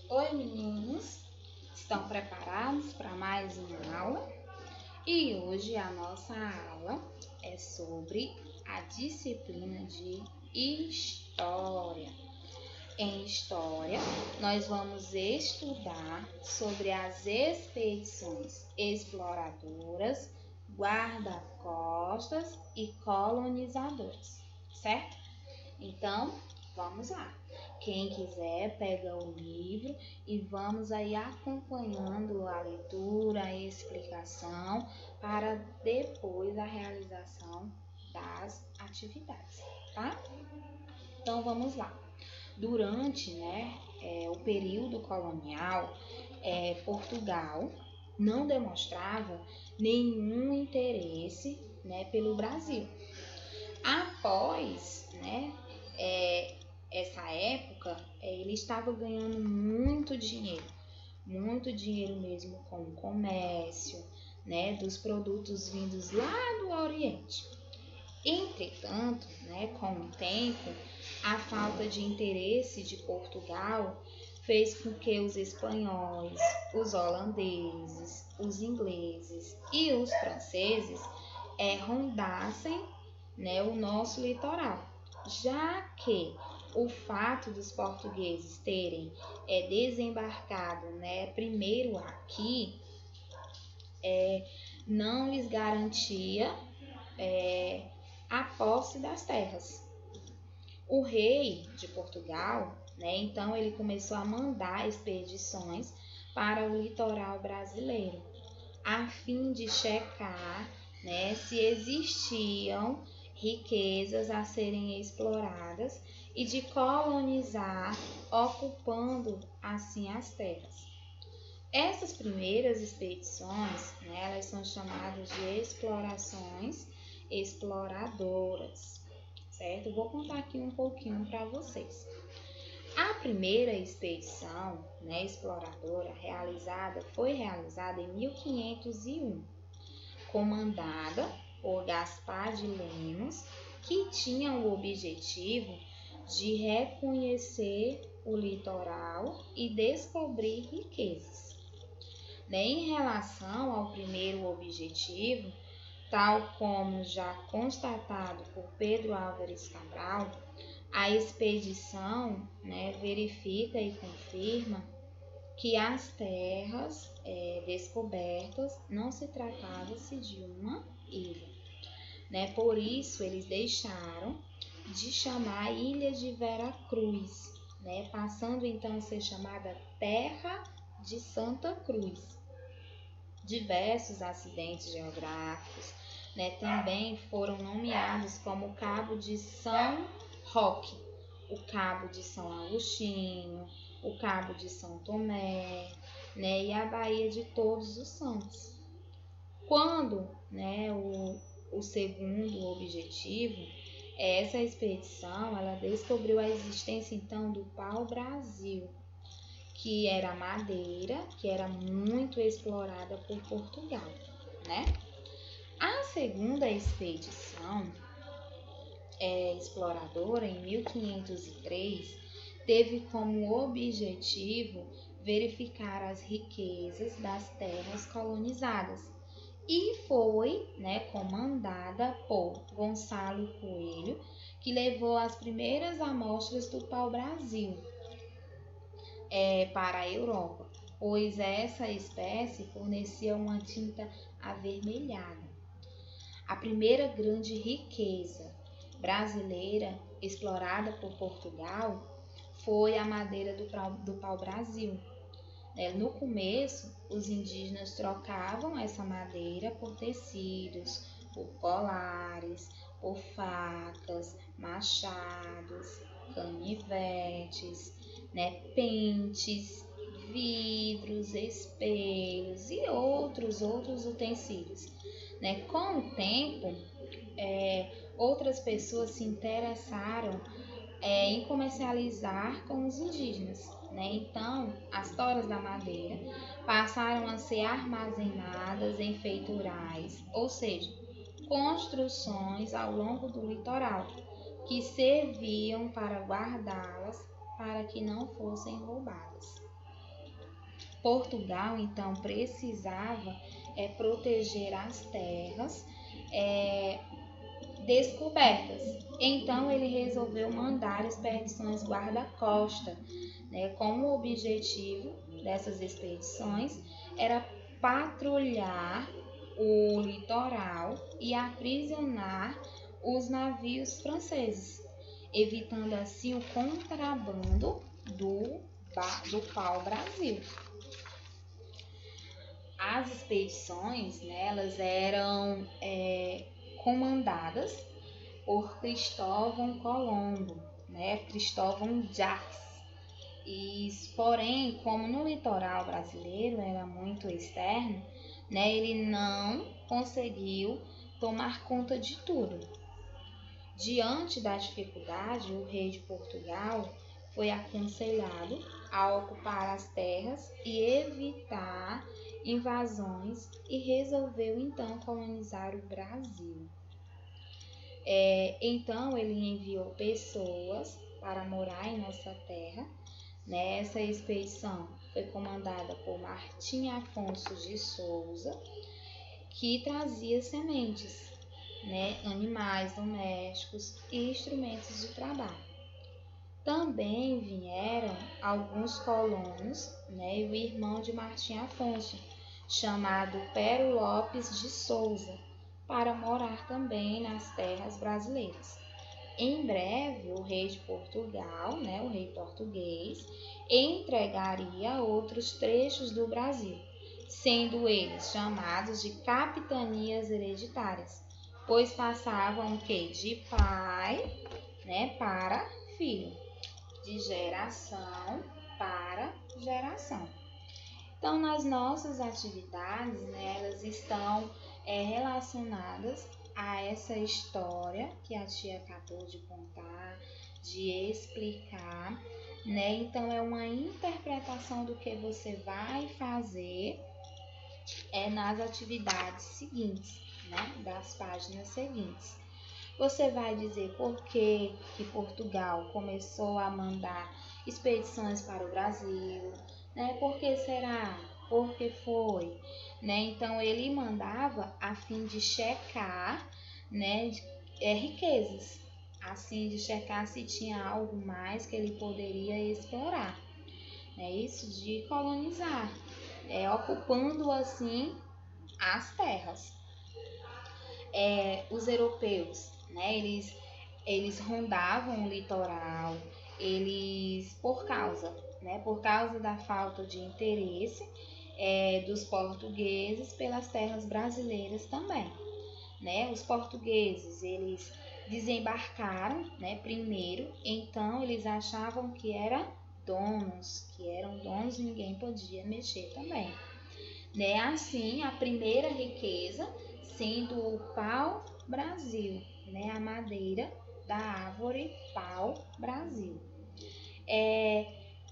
Oi, meninos! Estão preparados para mais uma aula? E hoje a nossa aula é sobre a disciplina de História. Em História, nós vamos estudar sobre as expedições exploradoras, guarda-costas e colonizadoras, certo? Então, vamos lá. Quem quiser, pega o livro e vamos aí acompanhando a leitura, a explicação, para depois a realização das atividades, tá? Então, vamos lá. Durante o período colonial, Portugal não demonstrava nenhum interesse, pelo Brasil. Após, essa época, ele estava ganhando muito dinheiro mesmo com o comércio, dos produtos vindos lá do Oriente. Entretanto, com o tempo, a falta de interesse de Portugal fez com que os espanhóis, os holandeses, os ingleses e os franceses rondassem, o nosso litoral, já que o fato dos portugueses terem desembarcado, primeiro aqui, não lhes garantia a posse das terras. O rei de Portugal, então ele começou a mandar expedições para o litoral brasileiro, a fim de checar, se existiam riquezas a serem exploradas e de colonizar, ocupando assim as terras. Essas primeiras expedições, elas são chamadas de explorações exploradoras, certo? Vou contar aqui um pouquinho para vocês. A primeira expedição, exploradora foi realizada em 1501, comandada por Gaspar de Lemos, que tinha o objetivo de reconhecer o litoral e descobrir riquezas. Em relação ao primeiro objetivo, tal como já constatado por Pedro Álvares Cabral, a expedição verifica e confirma que as terras descobertas não se tratava-se de uma ilha. Por isso, eles deixaram de chamar a Ilha de Veracruz, passando então a ser chamada Terra de Santa Cruz. Diversos acidentes geográficos também foram nomeados como o Cabo de São Roque, o Cabo de São Agostinho, o Cabo de São Tomé, e a Baía de Todos os Santos. Quando o segundo objetivo, essa expedição ela descobriu a existência então do pau-brasil, que era a madeira que era muito explorada por Portugal. A segunda expedição exploradora, em 1503, teve como objetivo verificar as riquezas das terras colonizadas e foi comandada por Gonçalo Coelho, que levou as primeiras amostras do pau-brasil para a Europa, pois essa espécie fornecia uma tinta avermelhada. A primeira grande riqueza brasileira explorada por Portugal foi a madeira do pau-brasil. No começo, os indígenas trocavam essa madeira por tecidos, por colares, por facas, machados, canivetes, pentes, vidros, espelhos e outros utensílios. Com o tempo, outras pessoas se interessaram em comercializar com os indígenas. Então, as toras da madeira passaram a ser armazenadas em feiturais, ou seja, construções ao longo do litoral, que serviam para guardá-las para que não fossem roubadas. Portugal então precisava proteger as terras descobertas. Então ele resolveu mandar expedições guarda-costa, né? Como o objetivo dessas expedições era patrulhar o litoral e aprisionar os navios franceses, evitando assim o contrabando do pau-brasil. As expedições, né, elas eram comandadas por Cristóvão Colombo, né, Cristóvão Jacques. Porém, como no litoral brasileiro era muito externo, né, ele não conseguiu tomar conta de tudo. Diante da dificuldade, o rei de Portugal foi aconselhado a ocupar as terras e evitar invasões e resolveu então colonizar o Brasil. Então ele enviou pessoas para morar em nossa terra. Essa expedição foi comandada por Martim Afonso de Souza, que trazia sementes, né, animais domésticos e instrumentos de trabalho. Também vieram alguns colonos, né, e o irmão de Martim Afonso, chamado Pero Lopes de Souza, para morar também nas terras brasileiras. Em breve, o rei de Portugal, né, o rei português, entregaria outros trechos do Brasil, sendo eles chamados de capitanias hereditárias, pois passavam de pai, né, para filho, de geração para geração. Então, nas nossas atividades, né, elas estão relacionadas a essa história que a tia acabou de contar, de explicar, né? Então, é uma interpretação do que você vai fazer nas atividades seguintes, né? Das páginas seguintes. Você vai dizer por que Portugal começou a mandar expedições para o Brasil, né? Por que será? Por que foi? Né? Então, ele mandava a fim de checar, né, riquezas, assim, de checar se tinha algo mais que ele poderia explorar. Isso de colonizar, ocupando assim as terras. Os europeus, né, eles rondavam o litoral, por causa da falta de interesse dos portugueses pelas terras brasileiras também, né? Os portugueses, eles desembarcaram, né, primeiro, então eles achavam que eram donos e ninguém podia mexer também, né? Assim, a primeira riqueza sendo o pau-brasil, né, a madeira da árvore pau-brasil.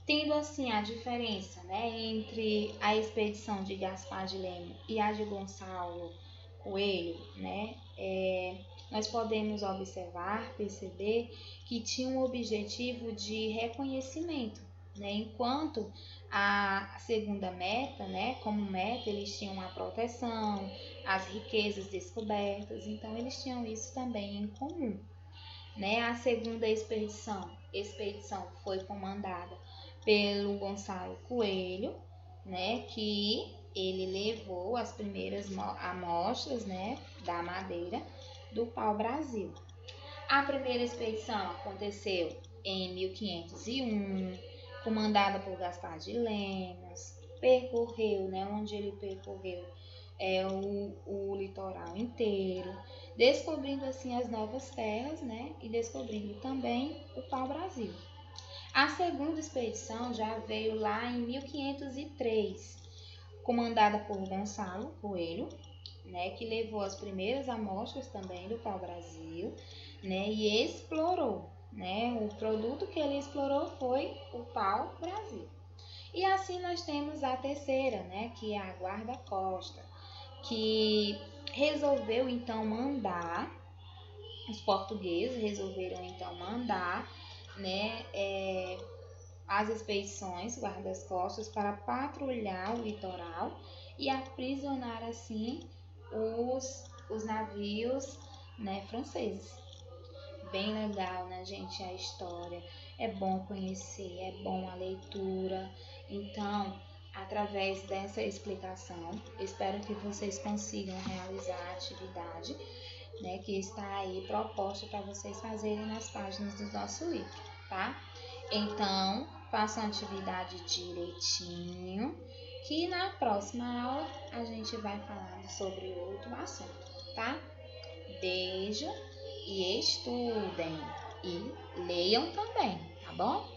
Tendo assim a diferença, né, entre a expedição de Gaspar de Leme e a de Gonçalo Coelho, né, nós podemos perceber que tinha um objetivo de reconhecimento, né, enquanto a segunda meta, né, como meta, eles tinham a proteção, as riquezas descobertas, então eles tinham isso também em comum. Né? A segunda expedição foi comandada pelo Gonçalo Coelho, né, que ele levou as primeiras amostras, né, da madeira do pau-brasil. A primeira expedição aconteceu em 1501, comandada por Gaspar de Lemos, percorreu, né, onde ele percorreu o litoral inteiro, descobrindo assim as novas terras, né, e descobrindo também o pau-brasil. A segunda expedição já veio lá em 1503, comandada por Gonçalo Coelho, né, que levou as primeiras amostras também do pau-brasil, né, e explorou, né, o produto que ele explorou foi o pau-brasil. E assim nós temos a terceira, né, que é a guarda-costa, que resolveu então mandar, os portugueses resolveram então mandar, né, as expedições guarda-costas para patrulhar o litoral e aprisionar assim os navios, né, franceses. Bem legal, né, gente, a história. É bom conhecer, é bom a leitura. Então, através dessa explicação, espero que vocês consigam realizar a atividade, né, que está aí proposta para vocês fazerem nas páginas do nosso livro, tá? Então, façam a atividade direitinho, que na próxima aula a gente vai falar sobre outro assunto, tá? Beijo e estudem e leiam também, tá bom?